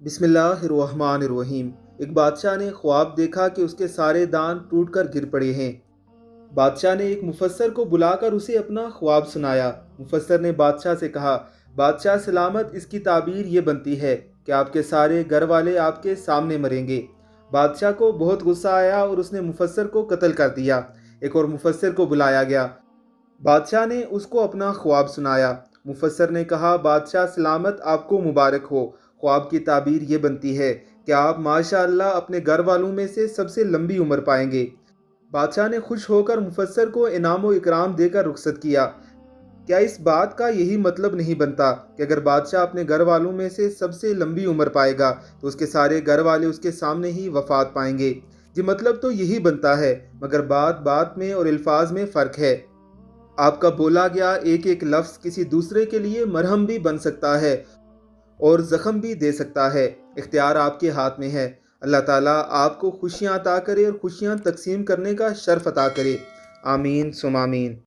بسم اللہ الرحمن الرحیم۔ ایک بادشاہ نے خواب دیکھا کہ اس کے سارے دان ٹوٹ کر گر پڑے ہیں۔ بادشاہ نے ایک مفسر کو بلا کر اسے اپنا خواب سنایا۔ مفسر نے بادشاہ سے کہا، بادشاہ سلامت، اس کی تعبیر یہ بنتی ہے کہ آپ کے سارے گھر والے آپ کے سامنے مریں گے۔ بادشاہ کو بہت غصہ آیا اور اس نے مفسر کو قتل کر دیا۔ ایک اور مفسر کو بلایا گیا۔ بادشاہ نے اس کو اپنا خواب سنایا۔ مفسر نے کہا، بادشاہ سلامت، آپ کو مبارک ہو۔ خواب کی تعبیر یہ بنتی ہے کہ آپ ماشاء اللہ اپنے گھر والوں میں سے سب سے لمبی عمر پائیں گے۔ بادشاہ نے خوش ہو کر مفسر کو انعام و اکرام دے کر رخصت کیا۔ کیا اس بات کا یہی مطلب نہیں بنتا کہ اگر بادشاہ اپنے گھر والوں میں سے سب سے لمبی عمر پائے گا تو اس کے سارے گھر والے اس کے سامنے ہی وفات پائیں گے؟ جی مطلب تو یہی بنتا ہے، مگر بات بات میں اور الفاظ میں فرق ہے۔ آپ کا بولا گیا ایک ایک لفظ کسی دوسرے کے لیے مرہم بھی بن سکتا ہے اور زخم بھی دے سکتا ہے۔ اختیار آپ کے ہاتھ میں ہے۔ اللہ تعالیٰ آپ کو خوشیاں عطا کرے اور خوشیاں تقسیم کرنے کا شرف عطا کرے۔ آمین ثم آمین۔